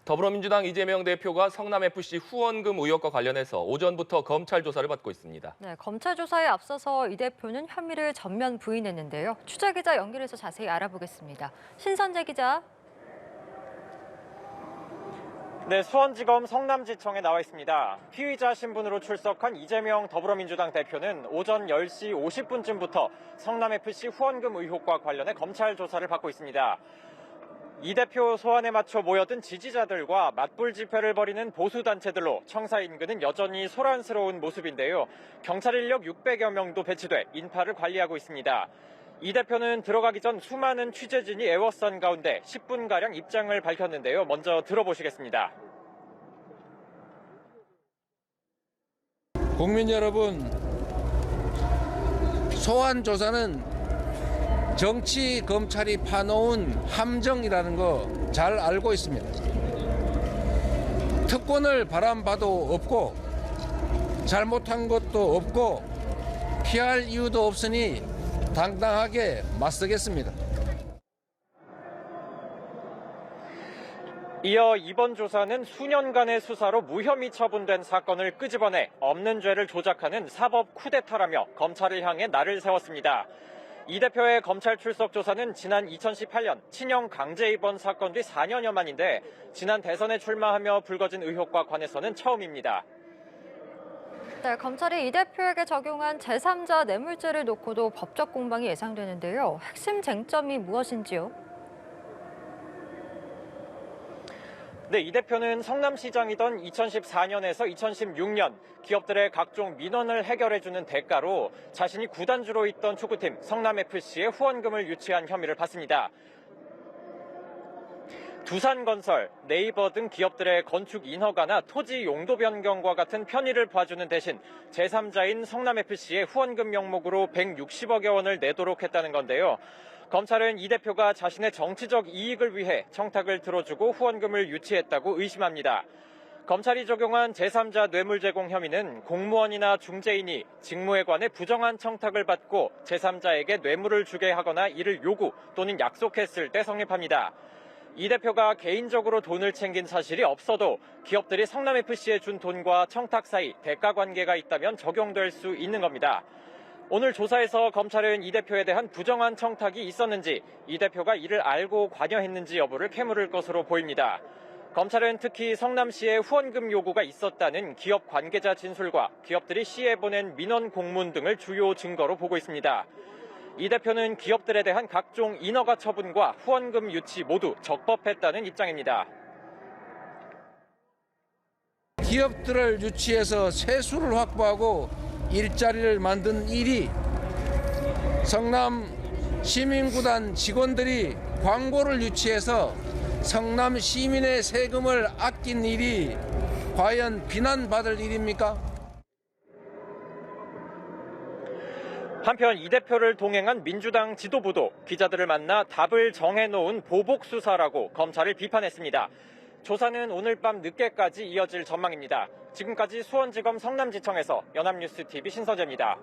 더불어민주당 이재명 대표가 성남FC 후원금 의혹과 관련해서 오전부터 검찰 조사를 받고 있습니다. 네, 검찰 조사에 앞서서 이 대표는 혐의를 전면 부인했는데요. 취재기자 연결해서 자세히 알아보겠습니다. 신선재 기자. 네, 수원지검 성남지청에 나와 있습니다. 피의자 신분으로 출석한 이재명 더불어민주당 대표는 오전 10시 50분쯤부터 성남FC 후원금 의혹과 관련해 검찰 조사를 받고 있습니다. 이 대표 소환에 맞춰 모여든 지지자들과 맞불 집회를 벌이는 보수단체들로 청사 인근은 여전히 소란스러운 모습인데요. 경찰 인력 600여 명도 배치돼 인파를 관리하고 있습니다. 이 대표는 들어가기 전 수많은 취재진이 에워싼 가운데 10분가량 입장을 밝혔는데요. 먼저 들어보시겠습니다. 국민 여러분, 소환 조사는 정치 검찰이 파놓은 함정이라는 거 잘 알고 있습니다. 특권을 바람봐도 없고 잘못한 것도 없고 피할 이유도 없으니 당당하게 맞서겠습니다. 이어 이번 조사는 수년간의 수사로 무혐의 처분된 사건을 끄집어내 없는 죄를 조작하는 사법 쿠데타라며 검찰을 향해 날을 세웠습니다. 이 대표의 검찰 출석 조사는 지난 2018년 친형 강제 입원 사건 뒤 4년여 만인데 지난 대선에 출마하며 불거진 의혹과 관해서는 처음입니다. 네, 검찰이 이 대표에게 적용한 제3자 뇌물죄를 놓고도 법적 공방이 예상되는데요. 핵심 쟁점이 무엇인지요? 네, 이 대표는 성남시장이던 2014년에서 2016년 기업들의 각종 민원을 해결해주는 대가로 자신이 구단주로 있던 축구팀 성남FC에 후원금을 유치한 혐의를 받습니다. 두산건설, 네이버 등 기업들의 건축 인허가나 토지 용도 변경과 같은 편의를 봐주는 대신 제3자인 성남FC에 후원금 명목으로 160억여 원을 내도록 했다는 건데요. 검찰은 이 대표가 자신의 정치적 이익을 위해 청탁을 들어주고 후원금을 유치했다고 의심합니다. 검찰이 적용한 제3자 뇌물 제공 혐의는 공무원이나 중재인이 직무에 관해 부정한 청탁을 받고 제3자에게 뇌물을 주게 하거나 이를 요구 또는 약속했을 때 성립합니다. 이 대표가 개인적으로 돈을 챙긴 사실이 없어도 기업들이 성남FC에 준 돈과 청탁 사이 대가 관계가 있다면 적용될 수 있는 겁니다. 오늘 조사에서 검찰은 이 대표에 대한 부정한 청탁이 있었는지, 이 대표가 이를 알고 관여했는지 여부를 캐물을 것으로 보입니다. 검찰은 특히 성남시에 후원금 요구가 있었다는 기업 관계자 진술과 기업들이 시에 보낸 민원 공문 등을 주요 증거로 보고 있습니다. 이 대표는 기업들에 대한 각종 인허가 처분과 후원금 유치 모두 적법했다는 입장입니다. 기업들을 유치해서 세수를 확보하고 일자리를 만든 일이 성남 시민구단 직원들이 광고를 유치해서 성남 시민의 세금을 아낀 일이 과연 비난받을 일입니까? 한편 이 대표를 동행한 민주당 지도부도 기자들을 만나 답을 정해놓은 보복 수사라고 검찰을 비판했습니다. 조사는 오늘 밤 늦게까지 이어질 전망입니다. 지금까지 수원지검 성남지청에서 연합뉴스TV 신선재입니다.